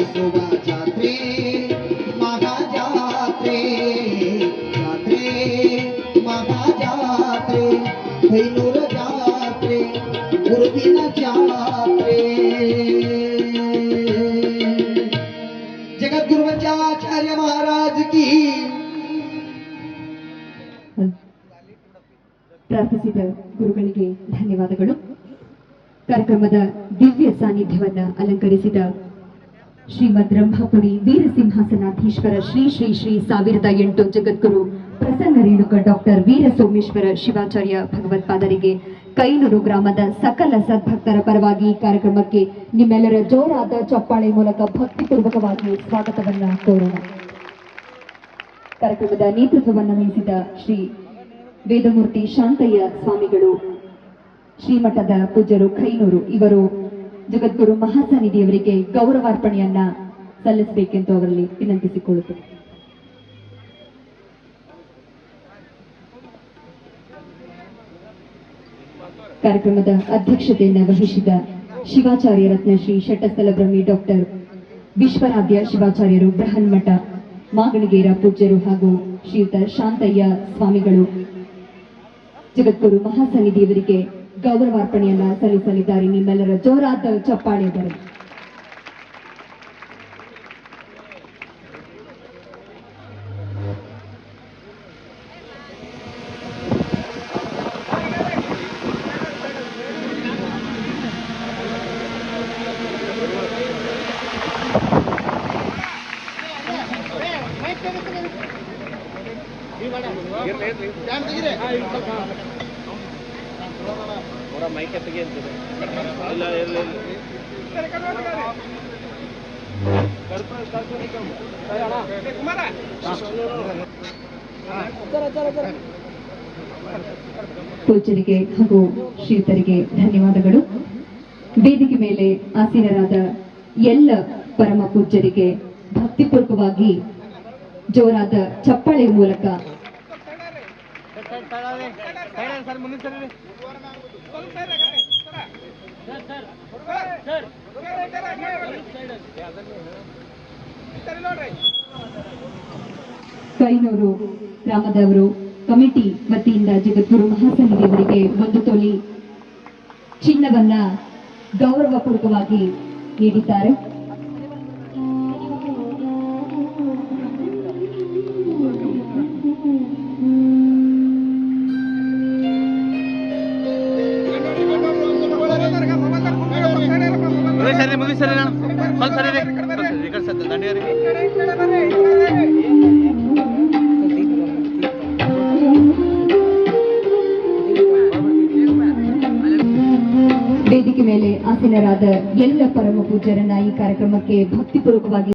ಸಾಗಿಸುವ ಜಾತ್ರೆ ಮಹಾಜಾತ್ರೆ ಜಾತ್ರೆ ಮಹಾಜಾತ್ರೆ ಕೈನೂರ ಜಾತ್ರೆ ಗುರುವಿನ ಜಾತ್ರೆ ಜಗದ್ಗುರುವಚಾಚಾರ್ಯ ಮಹಾರಾಜ್ ಕಿ ಪ್ರಾರ್ಥಿಸಿದ ಗುರುಗಳಿಗೆ ಧನ್ಯವಾದಗಳು. ಕಾರ್ಯಕ್ರಮದ ದಿವ್ಯ ಸಾನ್ನಿಧ್ಯವನ್ನ ಅಲಂಕರಿಸಿದ ಶ್ರೀಮದ್ ರಂಭಾಪುರಿ ವೀರಸಿಂಹಾಸನಾಧೀಶ್ವರ ಶ್ರೀ ಶ್ರೀ ಶ್ರೀ 1008 ಜಗದ್ಗುರು ಪ್ರಸನ್ನ ರೇಣುಕ ಡಾಕ್ಟರ್ ವೀರ ಸೋಮೇಶ್ವರ ಶಿವಾಚಾರ್ಯ ಭಗವತ್ಪಾದರಿಗೆ ಕೈನೂರು ಗ್ರಾಮದ ಸಕಲ ಸದ್ಭಕ್ತರ ಪರವಾಗಿ ಈ ಕಾರ್ಯಕ್ರಮಕ್ಕೆ ನಿಮ್ಮೆಲ್ಲರ ಜೋರಾದ ಚಪ್ಪಾಳೆ ಮೂಲಕ ಭಕ್ತಿಪೂರ್ವಕವಾಗಿ ಸ್ವಾಗತವನ್ನ ಕೋರೋಣ. ಕಾರ್ಯಕ್ರಮದ ನೇತೃತ್ವವನ್ನು ವಹಿಸಿದ ಶ್ರೀ ವೇದಮೂರ್ತಿ ಶಾಂತಯ್ಯ ಸ್ವಾಮಿಗಳು, ಶ್ರೀಮಠದ ಪೂಜ್ಯರು ಕೈನೂರು, ಇವರು ಜಗದ್ಗುರು ಮಹಾಸನ್ನಿಧಿಯವರಿಗೆ ಗೌರವಾರ್ಪಣೆಯನ್ನ ಸಲ್ಲಿಸಬೇಕೆಂದು ಅವರಲ್ಲಿ ವಿನಂತಿಸಿಕೊಳ್ಳುತ್ತೇನೆ. ಕಾರ್ಯಕ್ರಮದ ಅಧ್ಯಕ್ಷತೆಯನ್ನು ವಹಿಸಿದ ಶಿವಾಚಾರ್ಯ ರತ್ನ ಶ್ರೀ ಶಟಸ್ಥಲ ಬ್ರಹ್ಮಿ ಡಾಕ್ಟರ್ ವಿಶ್ವರಾಧ್ಯ ಶಿವಾಚಾರ್ಯರು ಬೃಹನ್ಮಠ ಮಾಗಣಿಗೇರ ಪೂಜ್ಯರು ಹಾಗೂ ಶ್ರೀಯುತ ಶಾಂತಯ್ಯ ಸ್ವಾಮಿಗಳು ಜಗದ್ಗುರು ಮಹಾಸನ್ನಿಧಿಯವರಿಗೆ ಗೌರವಾರ್ಪಣೆಯನ್ನ ಸಲ್ಲಿಸಲಿದ್ದಾರೆ. ನಿಮ್ಮೆಲ್ಲರ ಜೋರಾದ ಚಪ್ಪಾಳೆ ಬರಲಿ. ಪೂಜ್ಯರಿಗೆ ಹಾಗೂ ಶ್ರೀಯುತರಿಗೆ ಧನ್ಯವಾದಗಳು. ವೇದಿಕೆ ಮೇಲೆ ಆಸೀನರಾದ ಎಲ್ಲ ಪರಮ ಪೂಜ್ಯರಿಗೆ ಭಕ್ತಿಪೂರ್ವಕವಾಗಿ ಜೋರಾದ ಚಪ್ಪಾಳೆ ಮೂಲಕ ಕೈನೂರು ಗ್ರಾಮದವರು ಕಮಿಟಿ ವತಿಯಿಂದ ಜಗದ್ಗುರು ಮಹಾಸನ್ನಿಧಿಯವರಿಗೆ 1 ತೊಲೆ ಚಿನ್ನವನ್ನ ಗೌರವಪೂರ್ವಕವಾಗಿ ನೀಡಿದ್ದಾರೆ. ವೇದಿಕೆ ಮೇಲೆ ಆಸೀನರಾದ ಎಲ್ಲ ಪರಮ ಪೂಜ್ಯರನ್ನ ಈ ಕಾರ್ಯಕ್ರಮಕ್ಕೆ ಭಕ್ತಿಪೂರ್ವಕವಾಗಿ